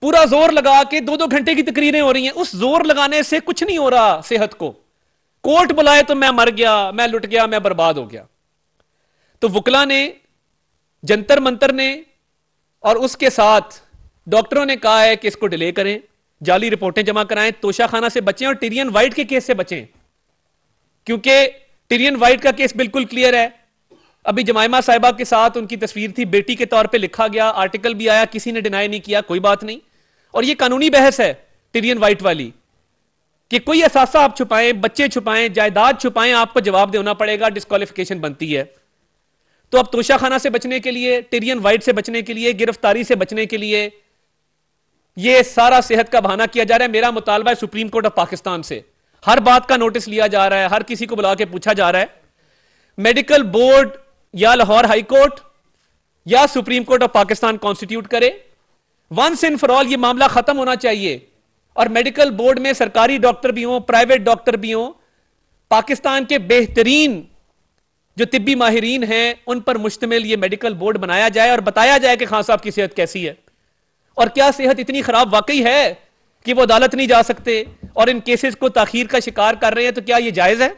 پورا زور لگا کے 2-2 گھنٹے کی تقریریں ہو رہی ہیں. اس زور لگانے سے کچھ نہیں ہو رہا صحت کو. کورٹ بلائے تو میں مر گیا, میں لٹ گیا, میں برباد ہو گیا. تو وکلا نے, جنتر منتر نے اور اس کے ساتھ ڈاکٹروں نے کہا ہے کہ اس کو ڈیلے کریں, جعلی رپورٹیں جمع کرائیں, توشہ خانہ سے بچیں اور ٹیرین وائٹ کے کیس سے بچیں, کیونکہ ٹیرین وائٹ کا کیس بالکل کلیئر ہے. ابھی جمائمہ صاحبہ کے ساتھ ان کی تصویر تھی, بیٹی کے طور پہ لکھا گیا, آرٹیکل بھی آیا, کسی نے ڈینائی نہیں کیا, کوئی بات نہیں. اور یہ قانونی بحث ہے ٹیرین وائٹ والی, کہ کوئی اثاثہ آپ چھپائیں, بچے چھپائیں, جائیداد چھپائیں, آپ کو جواب دینا پڑے گا, ڈسکوالیفیکیشن بنتی ہے. تو اب توشہ خانہ سے بچنے کے لیے, ٹیرین وائٹ سے بچنے کے لیے, گرفتاری سے بچنے کے لیے یہ سارا صحت کا بہانہ کیا جا رہا ہے. میرا مطالبہ ہے سپریم کورٹ آف پاکستان سے, ہر بات کا نوٹس لیا جا رہا ہے, ہر کسی کو بلا کے پوچھا جا رہا ہے. میڈیکل بورڈ یا لاہور ہائی کورٹ یا supreme court of Pakistan constituted کرے, ونس اینڈ فار آل یہ معاملہ ختم ہونا چاہیے. اور میڈیکل بورڈ میں سرکاری ڈاکٹر بھی ہوں, پرائیویٹ ڈاکٹر بھی ہوں, پاکستان کے بہترین جو طبی ماہرین ہیں ان پر مشتمل یہ میڈیکل بورڈ بنایا جائے اور بتایا جائے کہ خان صاحب کی صحت کیسی ہے, اور کیا صحت اتنی خراب واقعی ہے کہ وہ عدالت نہیں جا سکتے اور ان کیسز کو تاخیر کا شکار کر رہے ہیں. تو کیا یہ جائز ہے؟